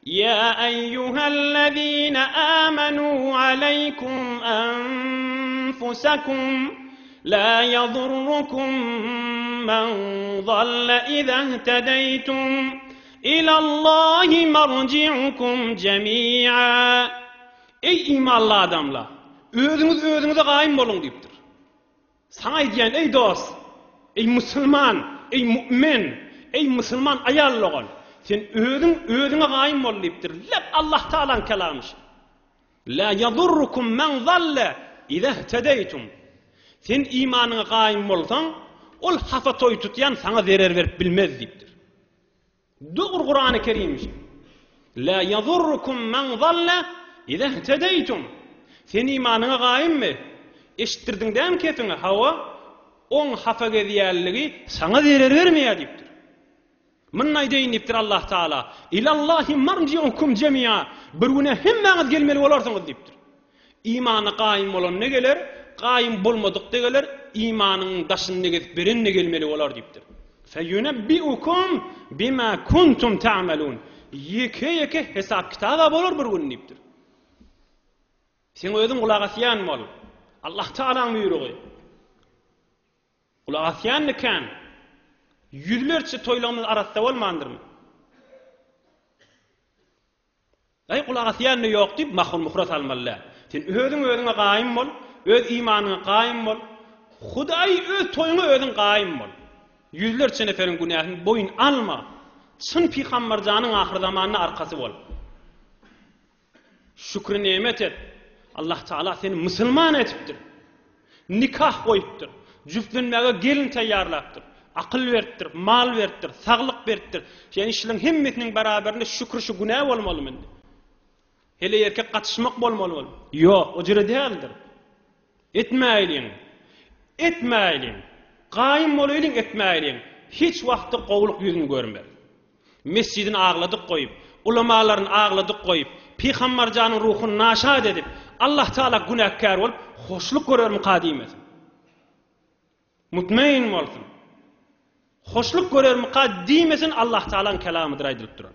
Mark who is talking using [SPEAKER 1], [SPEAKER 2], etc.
[SPEAKER 1] يا أيها الذين آمنوا عليكم أنفسكم لا يضركم من ضل إذا اهتديتم إلى الله مرجعكم جميعا. Ey imanlı adamlar, özünüze gayim olun deyiptir. Sana diyen ey dost, ey Müslüman, ey mümin, ey Müslüman ayal ol. Sen özüne gayim ol deyiptir. Lep Allah Teala'nın kelamı. La yadurrukum men zalle iza ihtedeytum. Sen imanına gayim olsan, ol hafa toy tutyan sana zarar verip bilmez deyiptir. Doğru Kur'an-ı Kerim'miş. La yadurrukum men zalle iza ihtedeytum. Sen imanına gayim mi? Eşittirdin dem kefine hava, on hafa gediyerligi sana zarar vermeye deyiptir. Mınnay deyin deyiptir Allah Teala. İlallahi marci'ukum cemi'a. Birine hemmeniz gelmeli olarsınız deyiptir. İmanı gayim olan ne gelir? Gayim bulmadık da gelir. İmanın daşını ne gezip birinne gelmeli olar deyiptir. Feyunebbi'ukum bima kuntum ta'melun. Yeke hesap kitaba olur bir gün deyiptir. Sen özün kulağa siyan mol. Allah Teala'nın buyruğu. Kulağa siyan ne kan? Yüzlerce toylamız arasında olmandır mı? Ay kulağa siyan ne yok deyip mahul muhrat almalılar. Sen özüne gayim ol, öz imanına gayim ol. Huday öz toyuna özün gayim ol. Yüzlerce neferin günahını boyun alma. Çın Peygamber canın ahir zamanına arkası ol. Şükrü nimet et. Allah Teala seni Müslüman etiptir. Nikah koyuptur. Cüftlenmeye gelin tayyarlaptır. Akıl verttir, mal verttir, sağlık verttir. Yani işlerin himmetinin beraberinde şükür şu günah olmalı mı? Hele erkek katışmak olmalı mı? Yok, o cire değildir. Etmeyelim. Gayim olayın etmeyelim. Hiç vakti kovuluk yüzünü görmez. Mescidin ağladık koyup, ulamaların ağladık koyup, Peygamber canın ruhunu naşad edip, Allah Teala günahkar olup, hoşluk görür mü kadimesin? Mutmain mi olsun? Hoşluk görür mü kadimesin? Allah Teala'nın kelamıdır aydılıp durur.